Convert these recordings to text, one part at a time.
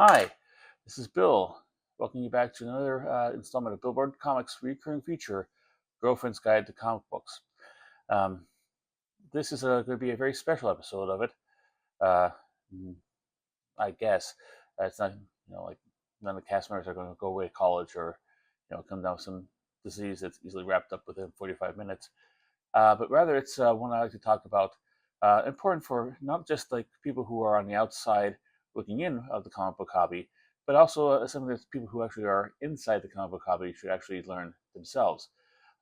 Hi, this is Bill. Welcome you back to another installment of Billboard Comics' recurring feature, Girlfriend's Guide to Comic Books. Um, this is going to be a very special episode of it. Uh, I guess it's not, like none of the cast members are going to go away to college or, come down with some disease that's easily wrapped up within 45 minutes. But rather, it's one I like to talk about. Important for not just like people who are on the outside looking in of the comic book hobby, but also some of the people who actually are inside the comic book hobby should actually learn themselves.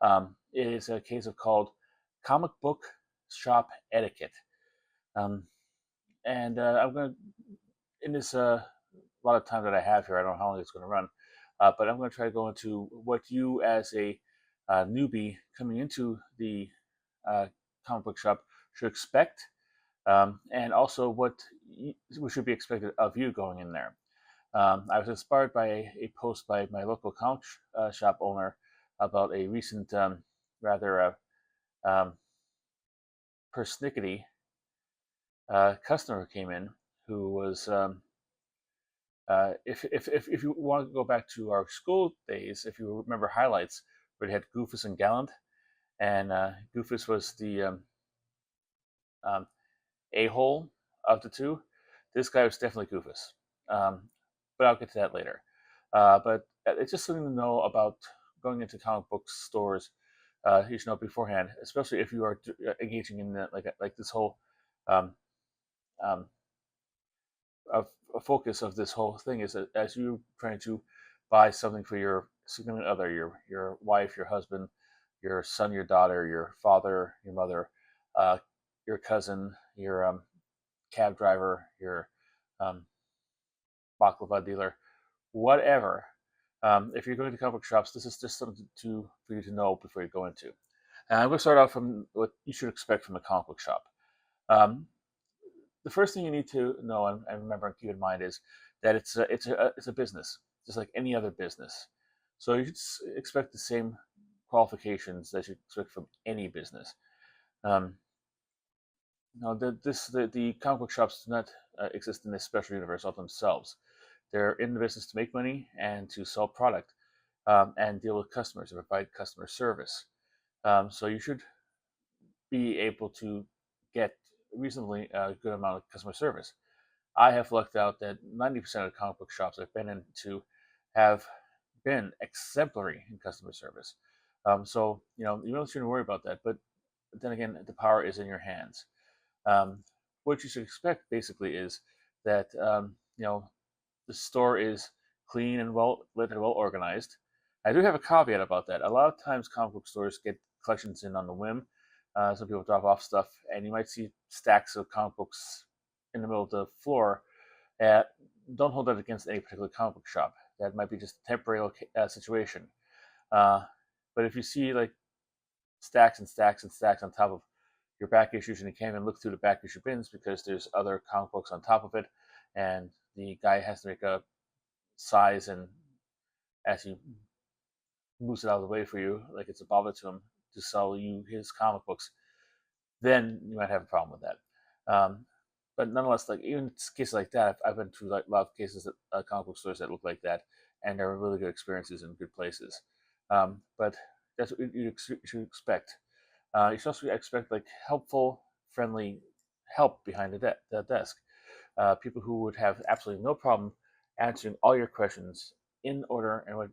It is a case of called comic book shop etiquette. Um, and I'm going to, in this lot of time that I have here, I don't know how long it's going to run, but I'm going to try to go into what you, as a newbie coming into the comic book shop, should expect, and also what should be expected of you going in there. I was inspired by a post by my local comic shop owner about a recent rather um, persnickety customer who came in who was if you want to go back to our school days, if you remember highlights where they had Goofus and Gallant, and Goofus was the um, a-hole of the two. This guy was definitely Goofus, but I'll get to that later. But it's just something to know about going into comic book stores. You should know beforehand, especially if you are engaging in like this whole um, um, a focus of this whole thing is that as you're trying to buy something for your significant other, your wife, your husband, your son, your daughter, your father, your mother, uh, your cousin, your cab driver, your um, baklava dealer, whatever. If you're going to comic book shops, this is just something for you to know before you go into. And I'm going to start off from what you should expect from a comic book shop. Um, the first thing you need to know and remember and keep in mind is that it's a business, just like any other business. So you should expect the same qualifications that you expect from any business. Um, Now, the comic book shops do not exist in this special universe of themselves. They're in the business to make money and to sell product, and deal with customers and provide customer service. So you should be able to get reasonably good amount of customer service. I have lucked out that 90% of the comic book shops I've been into have been exemplary in customer service. So you don't shouldn't worry about that. But then again, the power is in your hands. Um, what you should expect basically is that the store is clean and well lit and well organized. I do have a caveat about that. A lot of times, comic book stores get collections in on the whim. Some people drop off stuff, and you might see stacks of comic books in the middle of the floor. Uh, don't hold that against any particular comic book shop. That might be just a temporary situation. Uh, but if you see like stacks and stacks and stacks on top of your back issues, and you can't even look through the back issue bins because there's other comic books on top of it, and the guy has to make a size and as he moves it out of the way for you, like it's a bother to him to sell you his comic books, then you might have a problem with that. But nonetheless, like even in cases like that, I've been through like a lot of cases at comic book stores that look like that, and they're really good experiences in good places. But that's what you should expect. You should also expect like helpful, friendly help behind the desk. People who would have absolutely no problem answering all your questions in order and would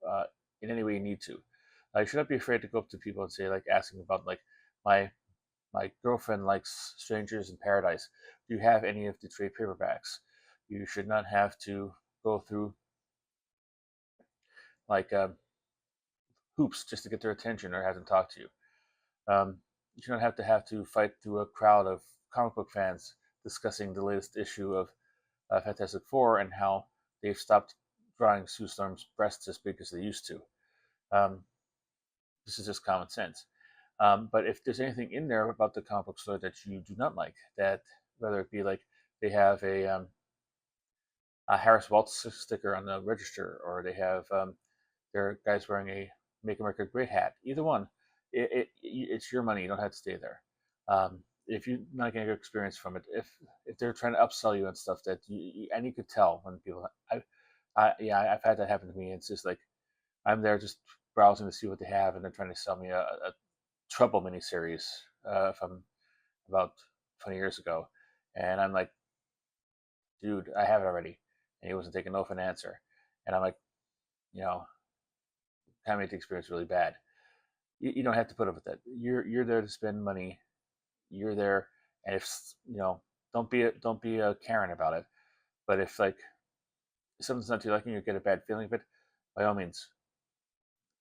uh, in any way you need to. You should not be afraid to go up to people and say like asking about like my my girlfriend likes Strangers in Paradise. Do you have any of the trade paperbacks? You should not have to go through like hoops just to get their attention or have them talk to you. You should not have to fight through a crowd of comic book fans discussing the latest issue of Fantastic Four and how they've stopped drawing Sue Storm's breasts as big as they used to. Um, this is just common sense. But if there's anything in there about the comic book store that you do not like, that whether it be like they have a Harris Waltz sticker on the register, or they have their guys wearing a Make America Great hat, either one, it's your money. You don't have to stay there. if you're not getting a good experience from it, if they're trying to upsell you and stuff, that and you could tell when people, yeah, I've had that happen to me. It's just like I'm there just browsing to see what they have, and they're trying to sell me a Trouble miniseries from about 20 years ago, and I'm like, dude, I have it already, and he wasn't taking no for an answer, and I'm like, you know, kind of made the experience really bad. You don't have to put up with that. You're there to spend money. You're there, and if don't be a Karen about it. But if like if something's not to your liking, you get a bad feeling, but by all means,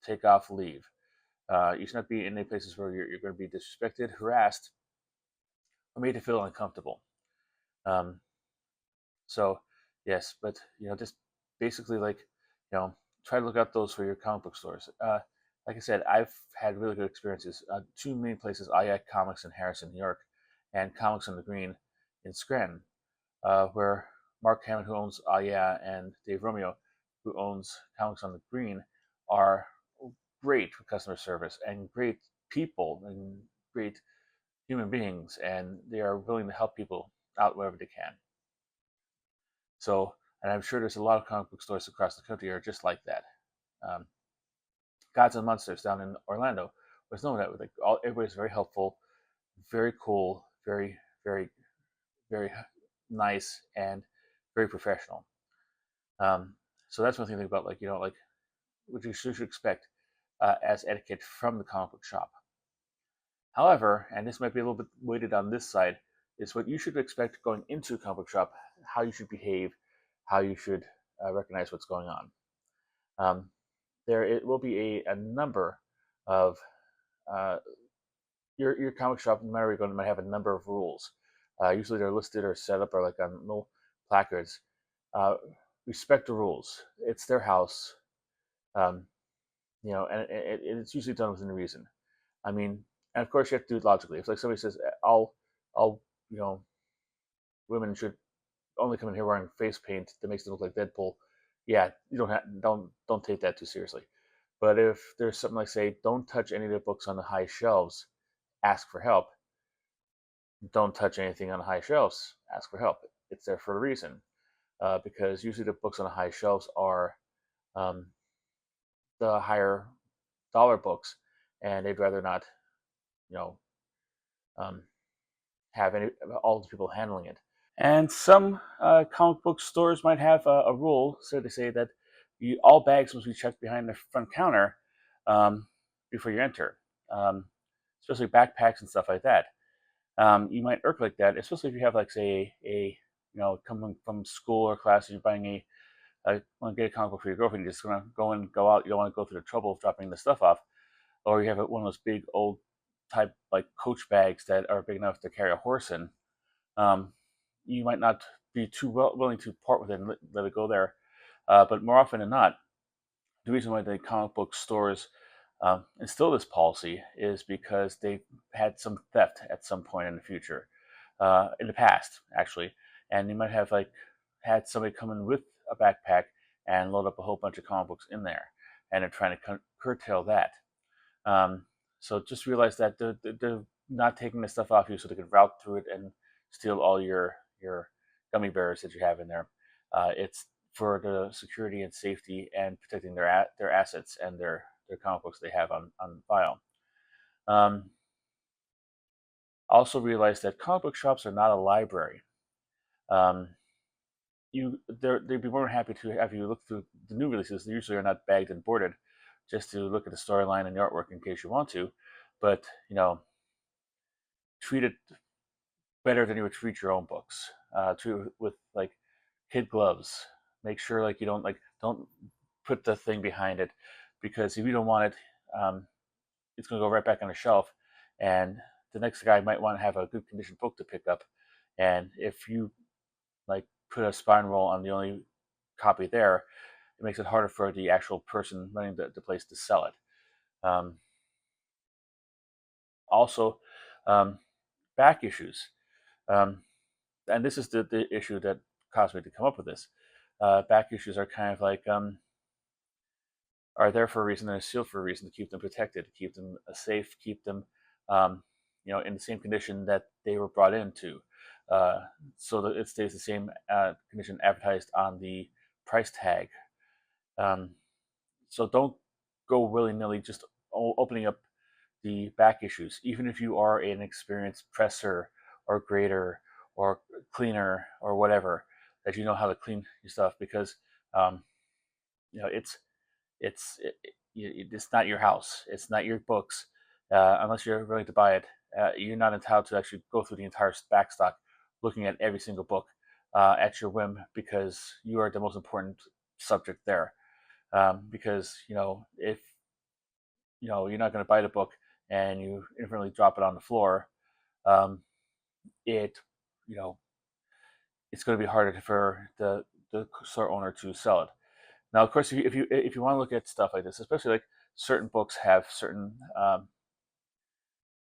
take off, leave. You should not be in any places where you're going to be disrespected, harassed, or made to feel uncomfortable. Um, so, yes, but just basically like, try to look out those for your comic book stores. Like I said, I've had really good experiences. Two main places: IAC Comics in Harrison, New York, and Comics on the Green in Scranton, where Mark Hammond, who owns Yeah, and Dave Romeo, who owns Comics on the Green, are great with customer service and great people and great human beings, and they are willing to help people out wherever they can. So, and I'm sure there's a lot of comic book stores across the country are just like that. Um, Gods and Monsters down in Orlando was known that like everybody's very helpful, very cool, very very nice, and very professional. Um, so that's one thing about like like what you should expect as etiquette from the comic book shop. However, and this might be a little bit weighted on this side, is what you should expect going into a comic book shop, how you should behave, how you should recognize what's going on. Um, there it will be a number of uh, your comic shop, no matter where you're going, might have a number of rules. Usually they're listed or set up or like on little placards. Uh, Respect the rules. It's their house, um, and it's usually done within reason. I mean, and of course you have to do it logically. If like somebody says, all you know, women should only come in here wearing face paint that makes them look like Deadpool. Yeah, you don't take that too seriously. But if there's something like say, don't touch any of the books on the high shelves, ask for help. Don't touch anything on the high shelves, ask for help. It's there for a reason, because usually the books on the high shelves are um, the higher dollar books, and they'd rather not, you know, um, have any all the people handling it. And some comic book stores might have a rule, so they say that all bags must be checked behind the front counter before you enter, um, especially backpacks and stuff like that. You might irk like that, especially if you have like say coming from school or class, and you're buying want to get a comic book for your girlfriend, you're just gonna go in, go out. You don't want to go through the trouble of dropping the stuff off, or you have one of those big old type like coach bags that are big enough to carry a horse in. Um, you might not be too willing to part with it and let it go there. But more often than not, the reason why the comic book stores instill this policy is because they had some theft at some point in the future, in the past actually, and they might have like had somebody come in with a backpack and load up a whole bunch of comic books in there, and they're trying to curtail that. Um, so just realize that they're not taking the stuff off you so they can route through it and steal all your gummy bears that you have in there. It's for the security and safety and protecting their assets and their comic books they have on file. Um, also realize that comic book shops are not a library. Um, they'd be more than happy to have you look through the new releases. They usually are not bagged and boarded, just to look at the storyline and the artwork in case you want to. But treat it better than you would treat your own books. Treat it with like kid gloves. Make sure like you don't put the thing behind it, because if you don't want it, it's going to go right back on the shelf, and the next guy might want to have a good condition book to pick up, and if you like put a spine roll on the only copy there, it makes it harder for the actual person running the place to sell it. Um, Also, um, back issues. Um, and this is the issue that caused me to come up with this. Back issues are kind of like are there for a reason and are sealed for a reason, to keep them protected, to keep them safe, keep them. Um, in the same condition that they were brought into, uh, so that it stays the same condition advertised on the price tag. Um, so don't go willy nilly just opening up the back issues, even if you are an experienced presser or grader or cleaner or whatever, that you know how to clean your stuff, because um, it's not your house, it's not your books, unless you're willing to buy it. You're not entitled to actually go through the entire back stock, looking at every single book at your whim, because you are the most important subject there. Because if you're not going to buy the book and you inadvertently drop it on the floor, um, it you know it's going to be harder for the store owner to sell it. Now, of course, if you want to look at stuff like this, especially like certain books have certain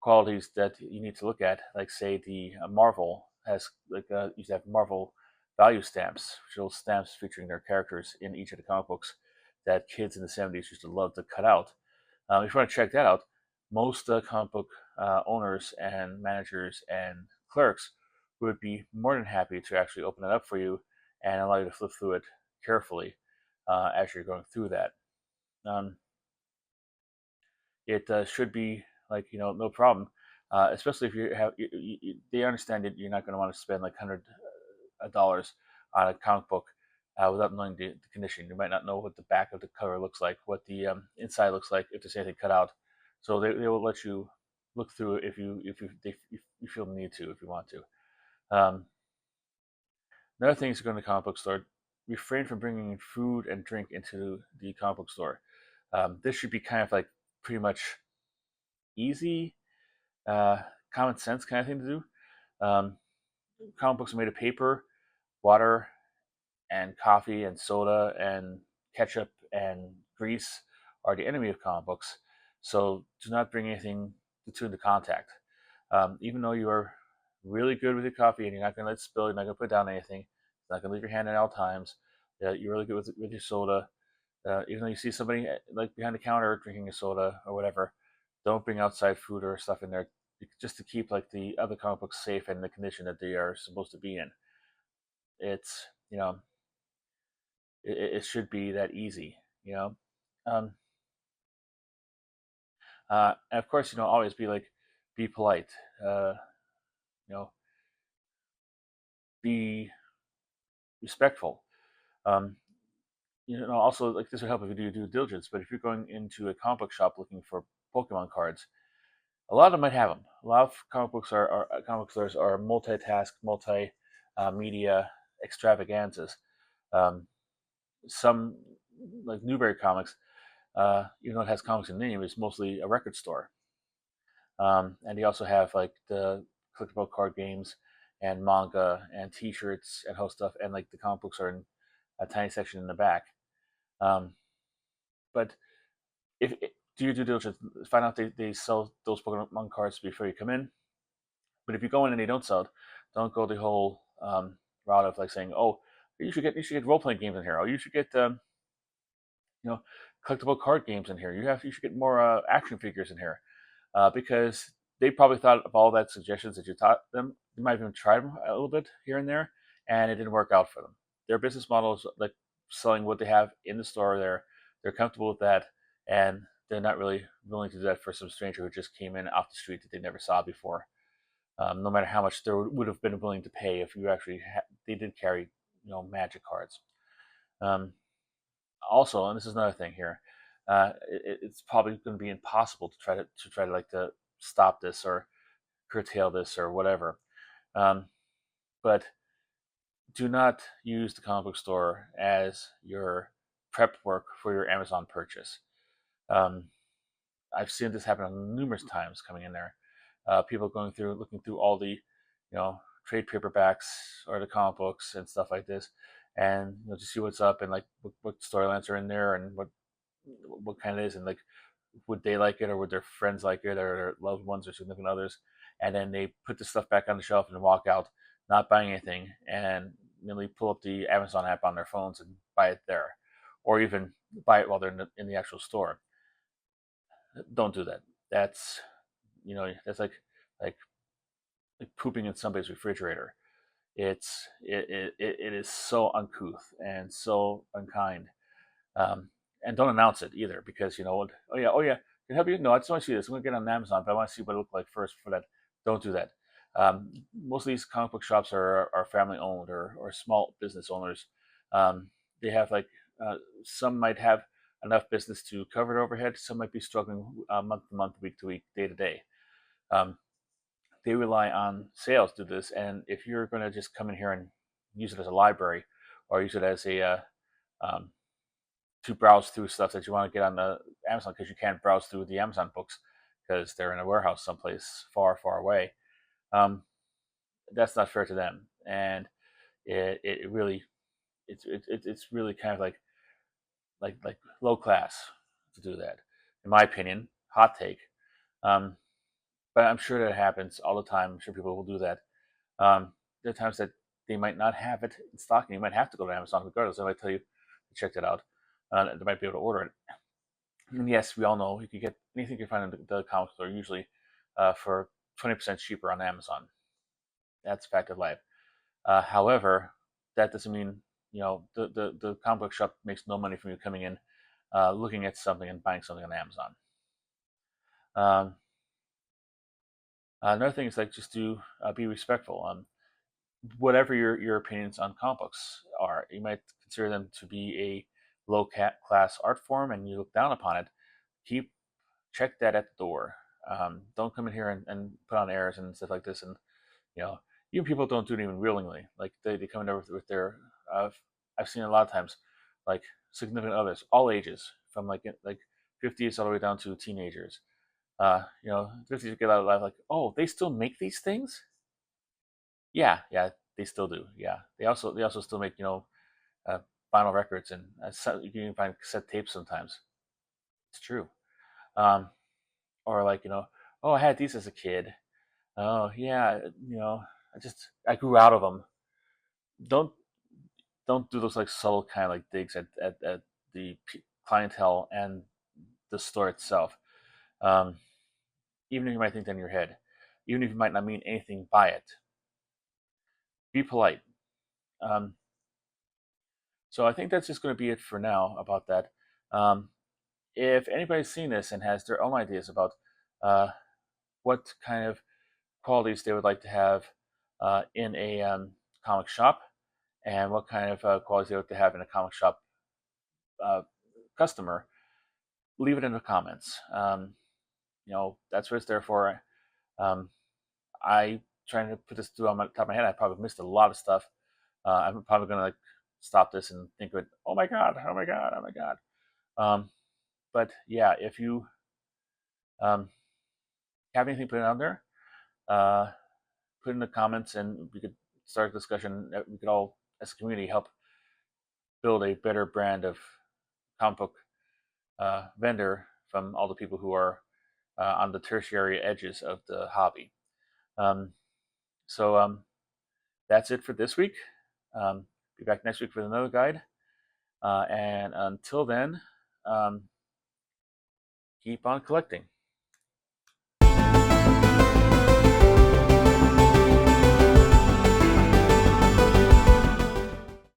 qualities that you need to look at, like say the Marvel has like used to have Marvel value stamps, which are little stamps featuring their characters in each of the comic books that kids in the '70s used to love to cut out. If you want to check that out, most comic book owners and managers and clerks would be more than happy to actually open it up for you and allow you to flip through it carefully as you're going through that. Um, it should be like no problem, especially if you have they understand that you're not going to want to spend like $100 on a comic book without knowing the condition. You might not know what the back of the cover looks like, what the inside looks like, if there's anything cut out. So they will let you look through it if you feel the need to, if you want to. Um, Another thing is, going to the comic book store, refrain from bringing food and drink into the comic book store. This should be kind of like pretty much easy, uh, common sense kind of thing to do. Um, Comic books are made of paper, water, and coffee and soda and ketchup and grease are the enemy of comic books. So do not bring anything to into contact. Even though you are really good with your coffee and you're not going to let it spill, you're not going to put down anything, you're not going to leave your hand in at all times. You're really good with your soda. Even though you see somebody like behind the counter drinking a soda or whatever, don't bring outside food or stuff in there, just to keep like the other comic books safe and the condition that they are supposed to be in. It's it should be that easy, you know. Um, and of course, always be polite. Uh, you know, be respectful. Um, also, like, this would help if you do due diligence. But if you're going into a comic book shop looking for Pokemon cards, a lot of them might have them. A lot of comic book stores are multitask, multi media extravaganzas. Um, some, like Newberry Comics, even though it has comics in the name, is mostly a record store. And they also have like the collectible card games and manga and T-shirts and whole stuff, and like the comic books are in a tiny section in the back. Um, but if do your due diligence, find out they sell those Pokemon cards before you come in. But if you go in and they don't sell it, don't go the whole route of like saying, "Oh, you should get role playing games in here. Oh, you should get you know collectible card games in here. You should get more action figures in here." Because they probably thought of all that suggestions that you taught them. They might have even tried them a little bit here and there, and it didn't work out for them. Their business model is like selling what they have in the store. They're comfortable with that, and they're not really willing to do that for some stranger who just came in off the street that they never saw before. No matter how much they would have been willing to pay if you actually they did carry magic cards. Um, Also, and this is another thing here, it's probably going to be impossible to try to like to stop this or curtail this or whatever. Um, but do not use the comic book store as your prep work for your Amazon purchase. Um, I've seen this happen numerous times coming in there. People going through, looking through all the, trade paperbacks or the comic books and stuff like this, and to see what's up and like what storylines are in there and what kind it is, and like would they like it or would their friends like it or their loved ones or significant others, and then they put the stuff back on the shelf and walk out, not buying anything, and merely pull up the Amazon app on their phones and buy it there, or even buy it while they're in the actual store. Don't do that. That's that's like like pooping in somebody's refrigerator. It is so uncouth and so unkind. Um, and don't announce it either, because oh yeah, can I help you? No, I just want to see this. I'm gonna get on Amazon, but I want to see what it looks like first. For that, don't do that. Most of these comic book shops are family owned, or small business owners. They have some might have enough business to cover the overhead. Some might be struggling month to month, week to week, day to day. Um, they rely on sales to do this, and if you're going to just come in here and use it as a library, or use it as a um, to browse through stuff that you want to get on the Amazon, because you can't browse through the Amazon books because they're in a warehouse someplace far, far away. Um, that's not fair to them, and it really it's really kind of like low class to do that, in my opinion. Hot take, um, but I'm sure that happens all the time. I'm sure people will do that. There are times that they might not have it in stock, and you might have to go to Amazon regardless. They might tell you to check that out. They might be able to order it. And yes, we all know you can get anything you find in the comic store usually for 20% cheaper on Amazon. That's a fact of life. However, that doesn't mean the comic book shop makes no money from you coming in, looking at something and buying something on Amazon. Um, Another thing is, like, just to be respectful. Whatever your opinions on comic books are, you might consider them to be a low class art form, and you look down upon it. Keep Check that at the door. Don't come in here and put on airs and stuff like this. And you know, even people don't do it even willingly. Like they come in with their. I've seen a lot of times, like significant others, all ages, from like 50s all the way down to teenagers. 50s get out of life like, oh, they still make these things. Yeah, yeah, they still do. Yeah, they also still make uh, vinyl records, and you can even find cassette tapes sometimes. It's true. Um, or like, oh, I had these as a kid. Oh yeah, I grew out of them. Don't don't do those like subtle kind of like digs at the clientele and the store itself. Um, Even if you might think that in your head, even if you might not mean anything by it, be polite. Um, so I think that's just going to be it for now about that. Um, if anybody's seen this and has their own ideas about uh, what kind of qualities they would like to have in a comic shop, and what kind of qualities they like to have in a comic shop uh, customer, leave it in the comments. That's what it's there for. Um, I trying to put this through on my top of my head. I probably missed a lot of stuff. I'm probably gonna like stop this and think of it. Oh my god! Oh my god! Oh my god! Um, but yeah, if you um, have anything put on there, uh, put in the comments, and we could start a discussion. We could all, as a community, help build a better brand of comic book vendor from all the people who are on the tertiary edges of the hobby. Um, so that's it for this week. Be back next week with another guide. And until then, keep on collecting.